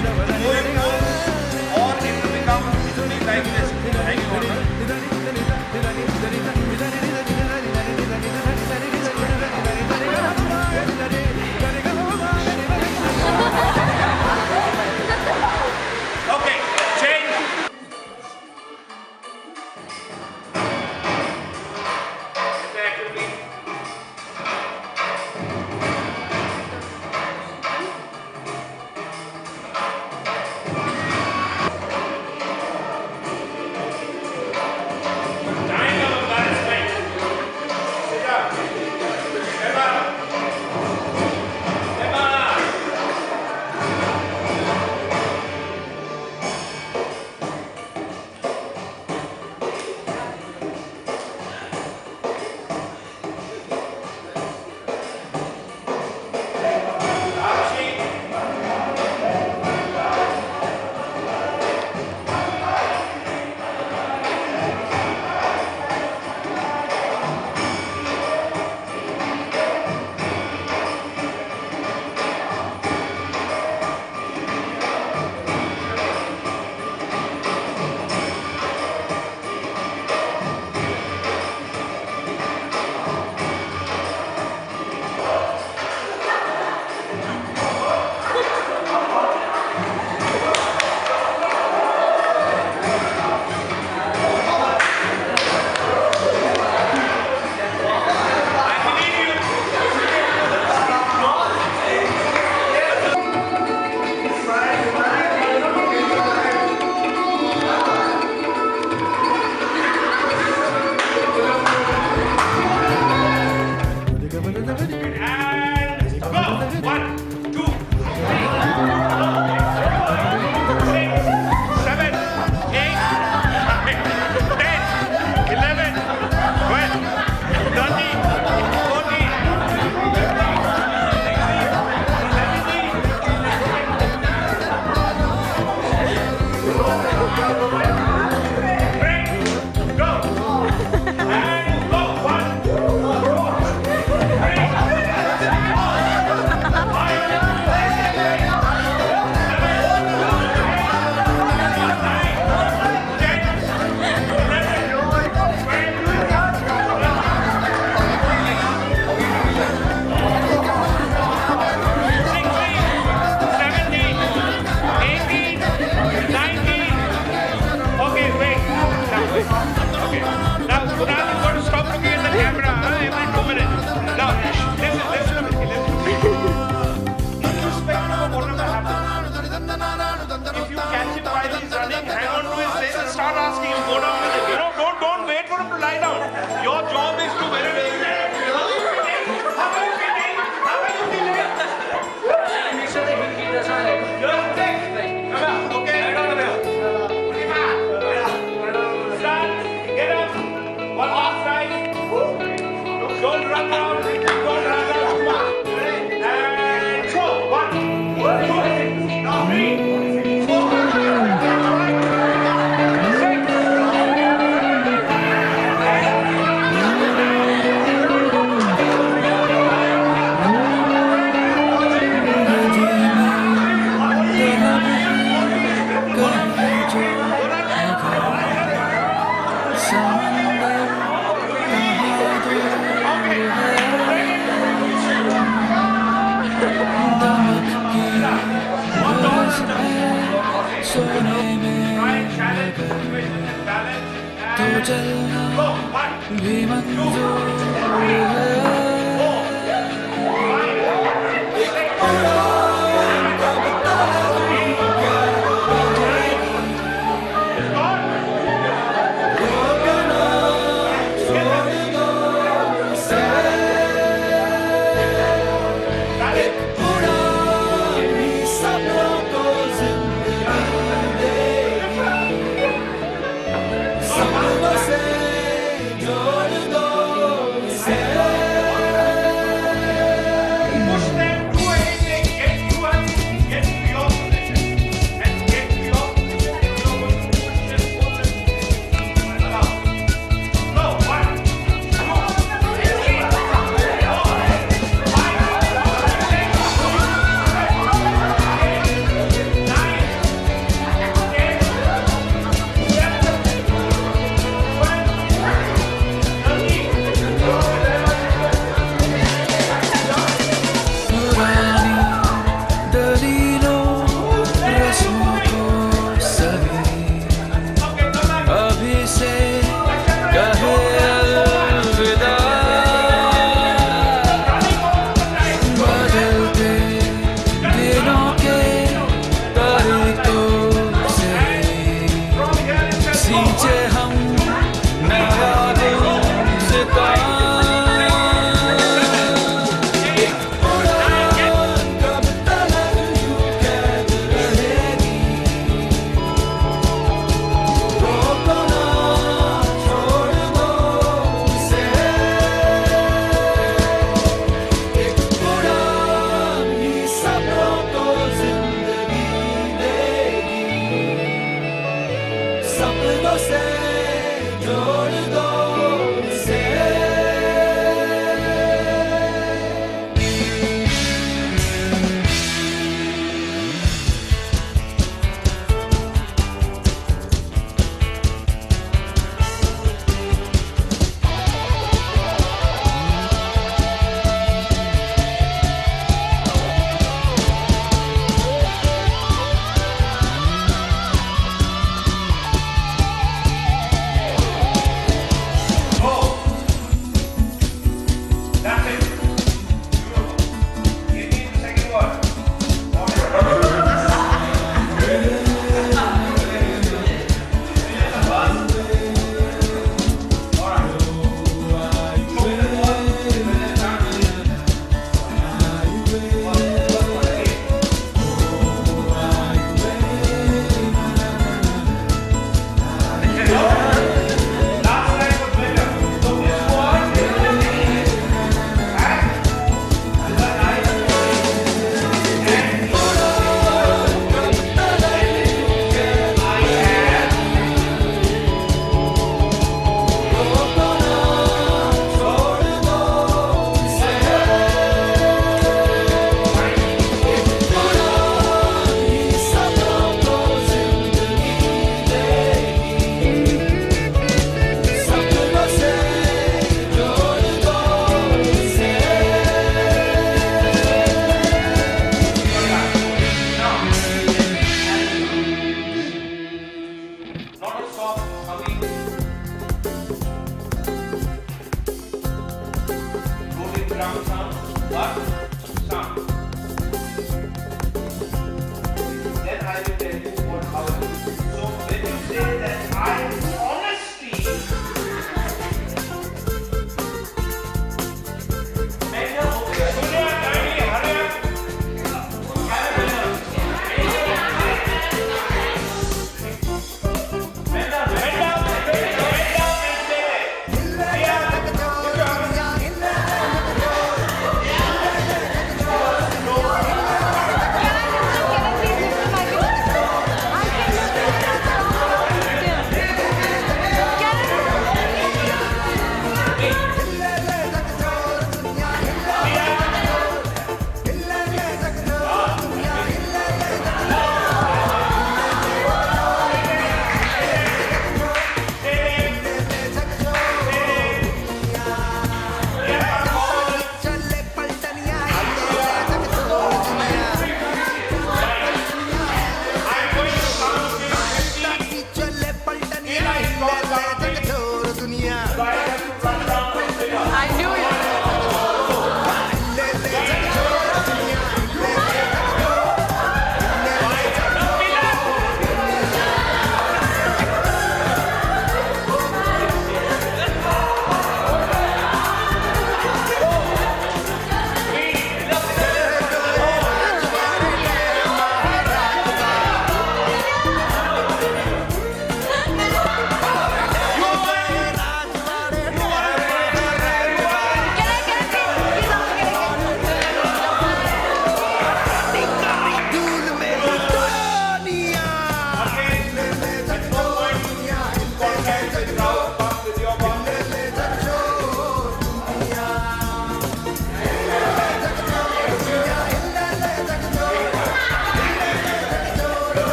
going good, or it will become something like this. Thank you, Arun. Okay, change. जोड़ दो इसे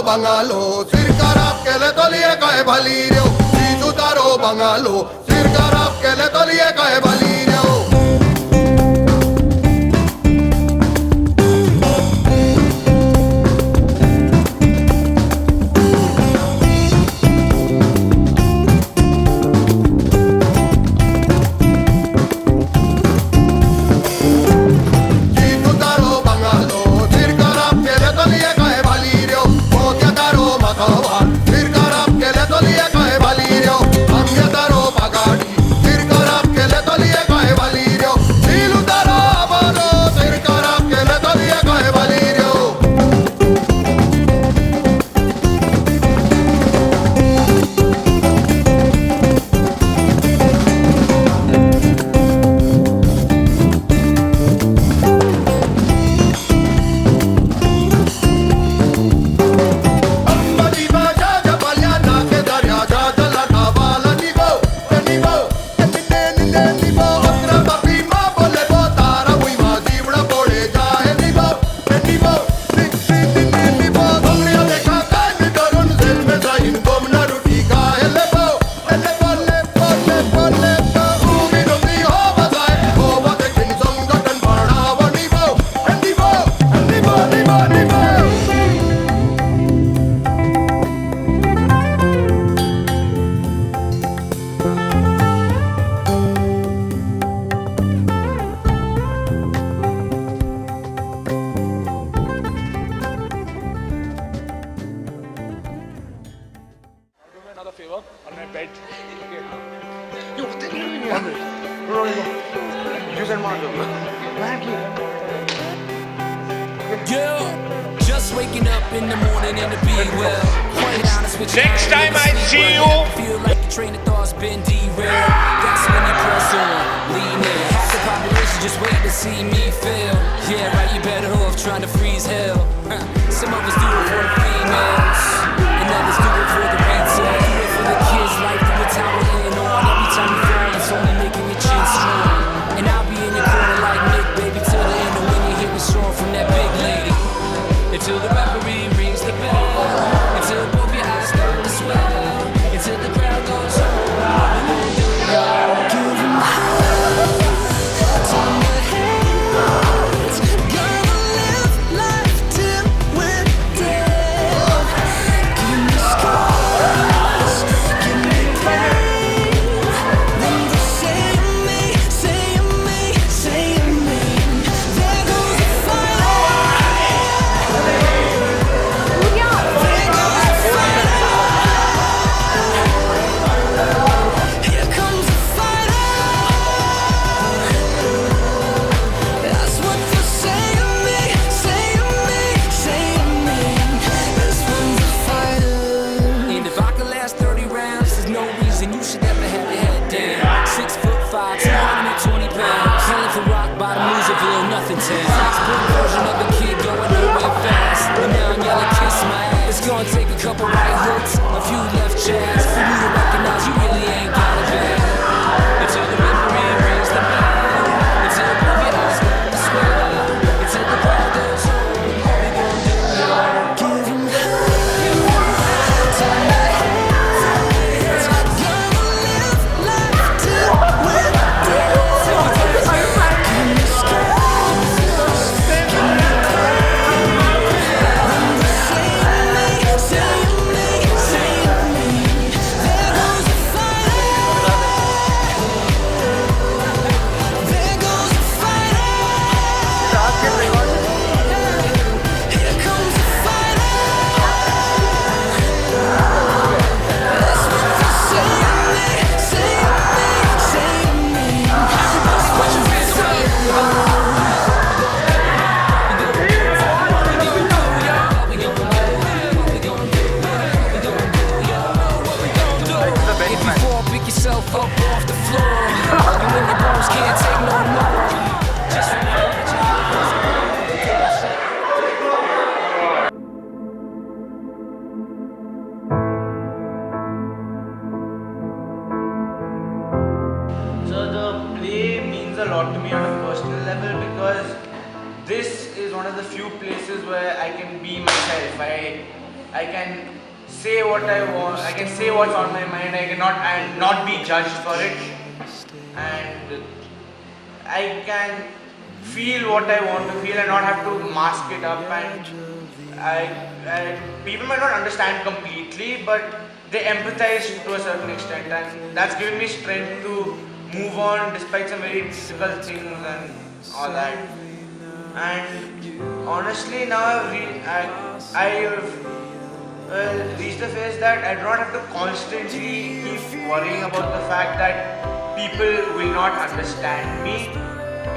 बंगालो सिर खराब केले तो लिए कहे भली रो सीजू तारो बंगालो सिर खराब केले तो लिए कहे भली रो Just waking up in the morning and to be well. Quite honest with you. Next time I see you, feel like the train of thought's been derailed. That's when you press on, lean in. Half the population just waiting to see me fail. Yeah, right, you better off trying to freeze hell. Some of us do it for the females, and others do it for the retail. Do it for the kids, life through the tower in on. Every time you fall, it's only making your chin strong. And I'll be in your corner like Nick, baby, till the end of when you hear me strong from that big lady. Until the referee rings the bell, until both your eyes start to swell, until the crowd goes home. Give them hope, turn your hands, gonna live life till we're dead. Give me scars, give me pain, then the same. this is one of the few places where I can be myself. I can say what I want. I can say what's on my mind. I cannot and not be judged for it, and I can feel what I want to feel and not have to mask it up. And people might not understand completely, but they empathize to a certain extent, and that's given me strength to move on despite some very difficult things and all that. And honestly, now I've reached the phase that I do not have to constantly keep worrying about the fact that people will not understand me,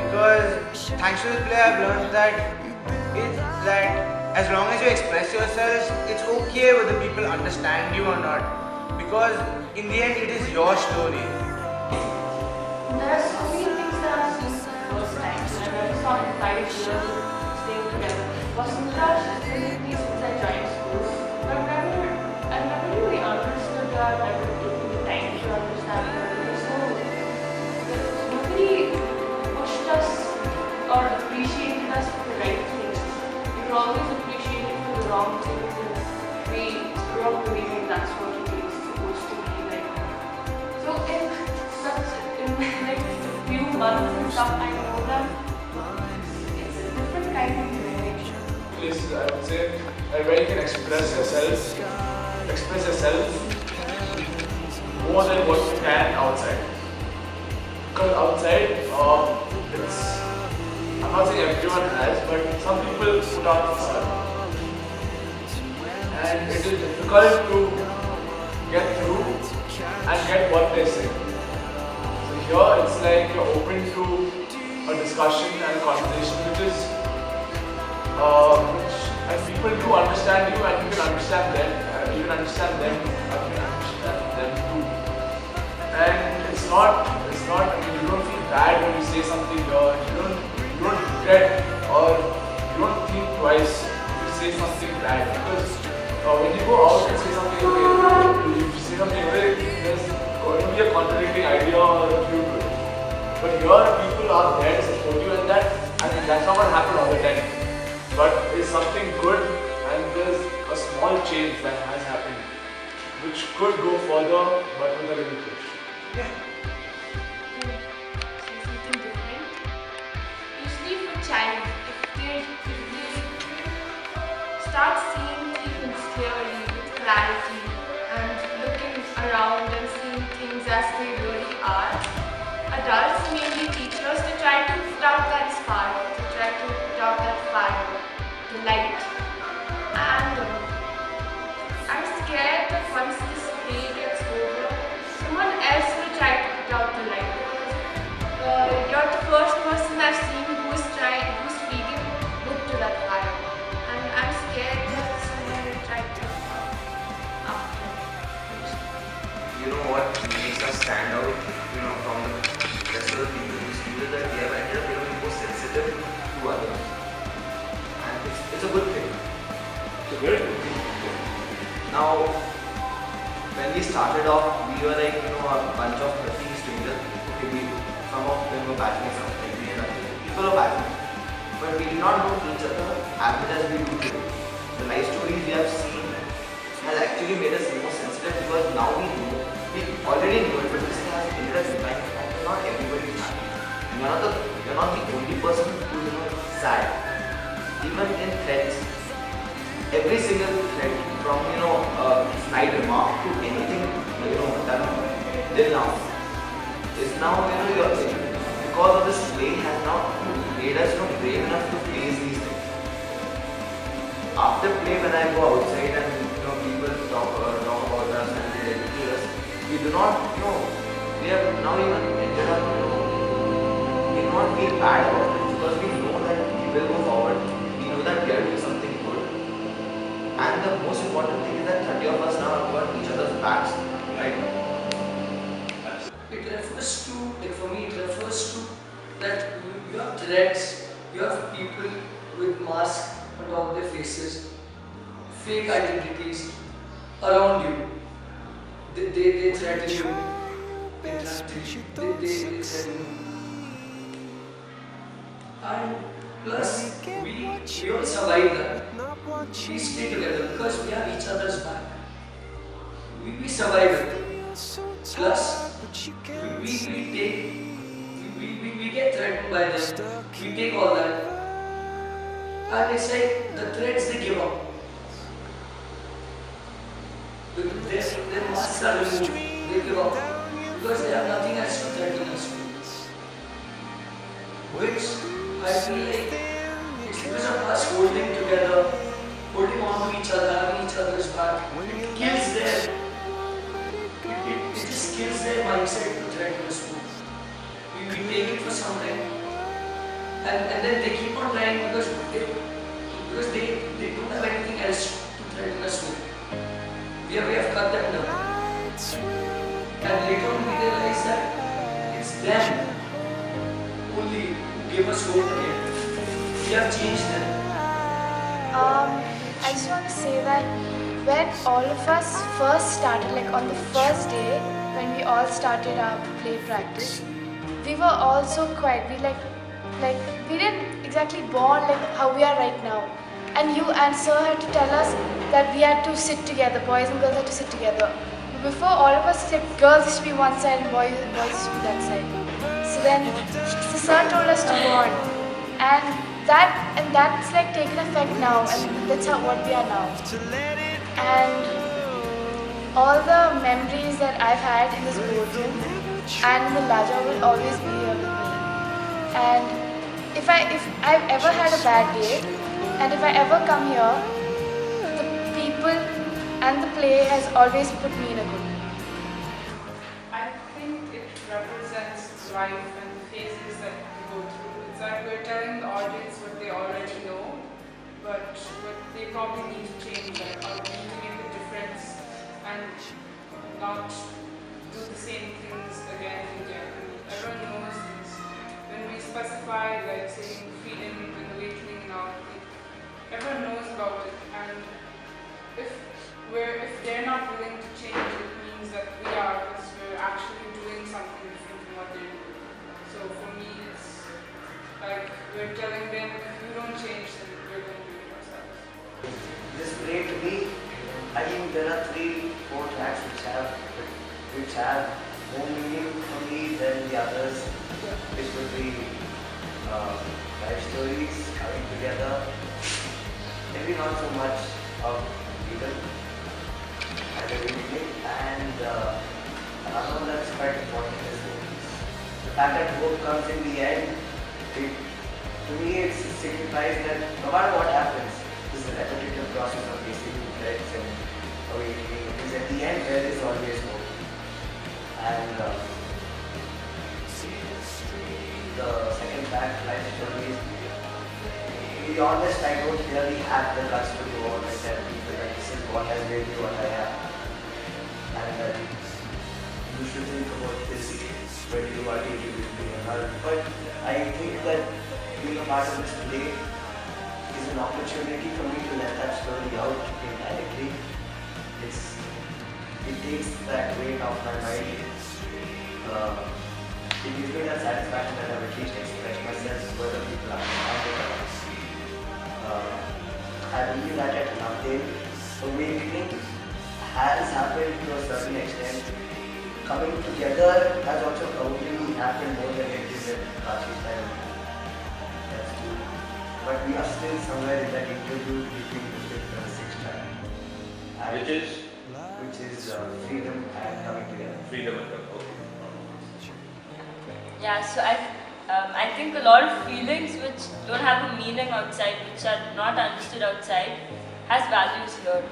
because thanks to the play I've learned that as long as you express yourself, it's okay whether people understand you or not, because in the end it is your story. There are so many things that I've seen for the first time, and I saw in 5 years staying together. Vasudha has been with me since I joined school, but I never really understood her, never taken the time to understand her. So nobody pushed us or appreciated us for the right things. We were always appreciated for the wrong things, and we grew up believing that's what it is supposed to be like. So in like a few months and stuff, I know that it's a different kind of marriage. Places I would say where you can express yourself more than what you can outside. Because outside, I'm not saying everyone has, but some people put out the facade. And it is difficult to get through and get what they say. So here it's like you're open to a discussion and a conversation and people do understand you and you can understand them, you can understand them, and you can understand them too. And it's not, I mean, you don't feel bad when you say something here, you don't regret or you don't think twice if you say something bad, because when you go out and say something, okay, you say something very, there's going to be a contradicting idea or a few good. But here people are there to support you, and that's not going to happen all the time. But it's something good, and there's a small change that has happened, which could go further, but with a little push. Say something different. Usually for child, if they start seeing things clearly with clarity and looking around and seeing things as they really are, adults mainly teach us to try to put out that spark, to try to put out that fire, the light. And I'm scared that once this play gets over, someone else will try to put out the light. You're the first person I've seen who's feeding wood to that fire. And I'm scared that someone will try to after. You know what makes us stand out, from the rest of the people in the studio, that we have ended up becoming more sensitive to others. And it's a good thing. It's a very good thing. Now, when we started off, we were like, a bunch of 30 strangers. Okay, some of them were passionate, some like we had people are passionate. But we did not know each other as much as we do today. The life stories we have seen has actually made us more sensitive, because now we already knew it, but this has made us realize that not everybody is happy. You're not the only person who's sad. Even in threats, every single threat, from a snide remark to anything done till now, is now because of this play has now made us brave enough to face these things. After play, when I go outside and people talk about us and they ridicule us, we do not we have now even ended up we do not feel bad about it, because we know that we will go forward. We know that we are doing something good. And the most important thing is that 30 of us now have got each other's backs right now. It refers to, like for me, it refers to that you have threats, you have people with masks on top of their faces, fake identities around you. They threaten you. They threaten you. And Plus, we all survive that. We stay together because we have each other's back. We survive it. Plus, we get threatened by them. We take all that. And it's like the threats they give up. Their masks are removed. They give up. Because they have nothing else to threaten us with. Which I feel like it's because of us holding together, holding on to each other, having each other's back. It kills their it just kills their mindset to threaten us with. We take it for something and then they keep on trying because they don't have anything else to threaten us with. We have cut them down. And later on we realize that it's them only who give us hope again. We have changed them. I just want to say that when all of us first started, like on the first day, when we all started our play practice, we were all so quiet. We didn't exactly bond like how we are right now. And you and sir had to tell us that we had to sit together, boys and girls had to sit together. Before, all of us, like, girls used to be one side and boys used to be that side. So then the sir told us to bond, and that's like taken effect now, and that's what we are now. And all the memories that I've had in this boardroom and in the Laja will always be here with me. And if I've ever had a bad day, and if I ever come here, the people and the play has always put me in a good mood. I think it represents life and the phases that we go through. It's like we're telling the audience what they already know, but they probably need to change, like, or need to make a difference and not do the same things again and again. Everyone knows this. When we specify, like, saying freedom and awakening and all, everyone knows about it, and if they're not willing to change, it means that we are, because we're actually doing something different from what they're doing. So for me, it's like we're telling them, if you don't change, then we're going to do it ourselves. This play to me, I think there are 3-4 tracks which have more meaning for me than the others, which would be life stories coming together. Maybe not so much of freedom at the beginning, and another one that's quite important is hope. The fact that hope comes in the end, to me it signifies that no matter what happens, this is a repetitive process of basically threats and awakening, because at the end there is always hope. And the second fact, life stories, to be honest, I don't really have the guts to go on and tell people that this is what has made me what I am. And that you should think about this when you are dealing with being an adult. But I think that being a part of this play is an opportunity for me to let that story out indirectly. It takes that weight off my mind. It gives me that satisfaction that I've at least expressed myself to other people understand it. I believe that at Navdev, awakening has happened to a certain extent. Coming together has also probably happened more than it is at Kachi's time. That's true. But we are still somewhere in that interview between the fifth and the sixth time. Which is freedom and coming together. Freedom and coming, okay. Yeah, so I think a lot of feelings which don't have a meaning outside, which are not understood outside, has values here.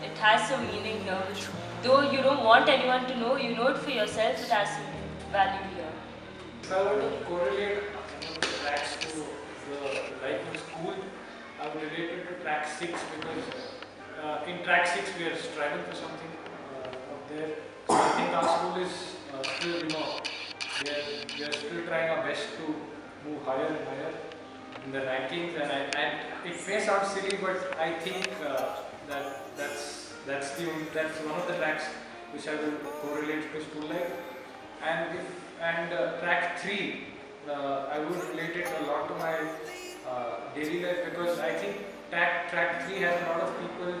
It has some meaning here, which though you don't want anyone to know, you know it for yourself, it has some value here. If I were to correlate the tracks to the life in school, I would relate it to track 6 because in track 6 we are striving for something up there. So I think our school is still, we are still trying our best to move higher and higher in the rankings, and it may sound silly, but I think that's one of the tracks which I will correlate to school life. And track 3, I would relate it a lot to my daily life, because I think track 3 has a lot of people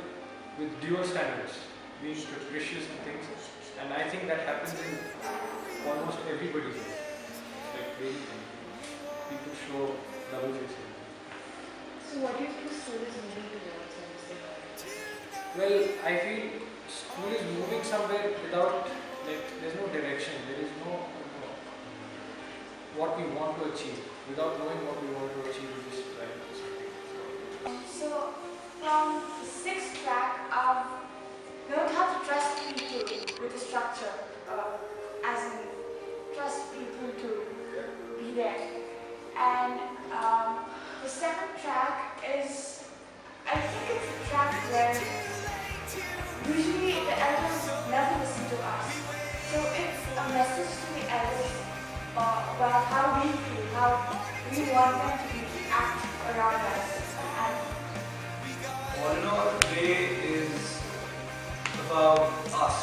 with dual standards, being capricious and things, and I think that happens in almost everybody's life. Like daily thing. People show double faces. So what do you think school is moving towards when you say that? Well, I feel school is moving somewhere without, like, there's no direction, there is no what we want to achieve. Without knowing what we want to achieve, we just try to do something. So from the sixth track, learned how to trust people with a structure, as in trust people to be there. And the seventh track is, I think it's a track where usually the elders never listen to us. So it's a message to the elders about how we feel, how we want them to act around us. And all in all, today is about us,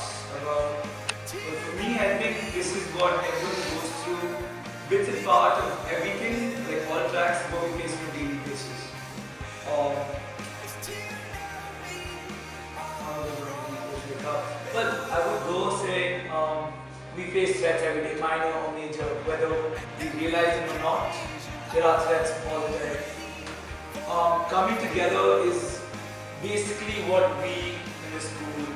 for me, I think this is what everyone goes through, bits and part of everything, like all tracks, what we face on a daily basis. But I would go say, we face threats every day, minor or major, whether we realize it or not, there are threats all the time. Coming together is basically what we in the school,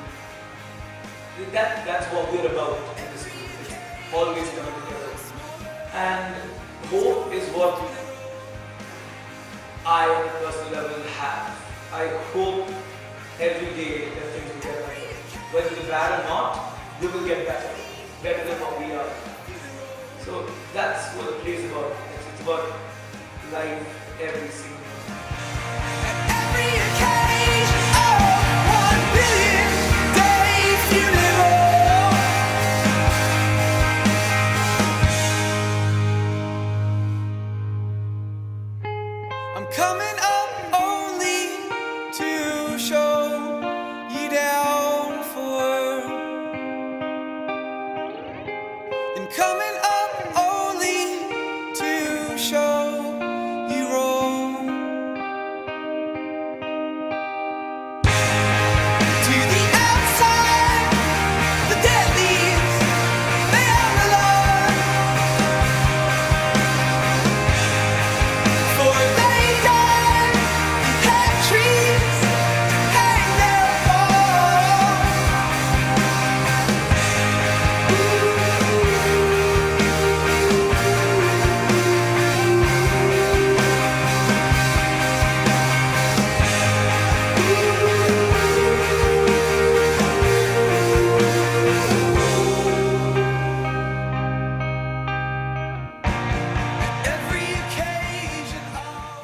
that's what we're about in the school. It's always coming together. And hope is what I on a personal level have. I hope every day that things will get better. Whether they're bad or not, they will get better than what we are. So that's what the play is about. It's about life every single day. Every occasion, oh, 1 billion days you live on. I'm coming up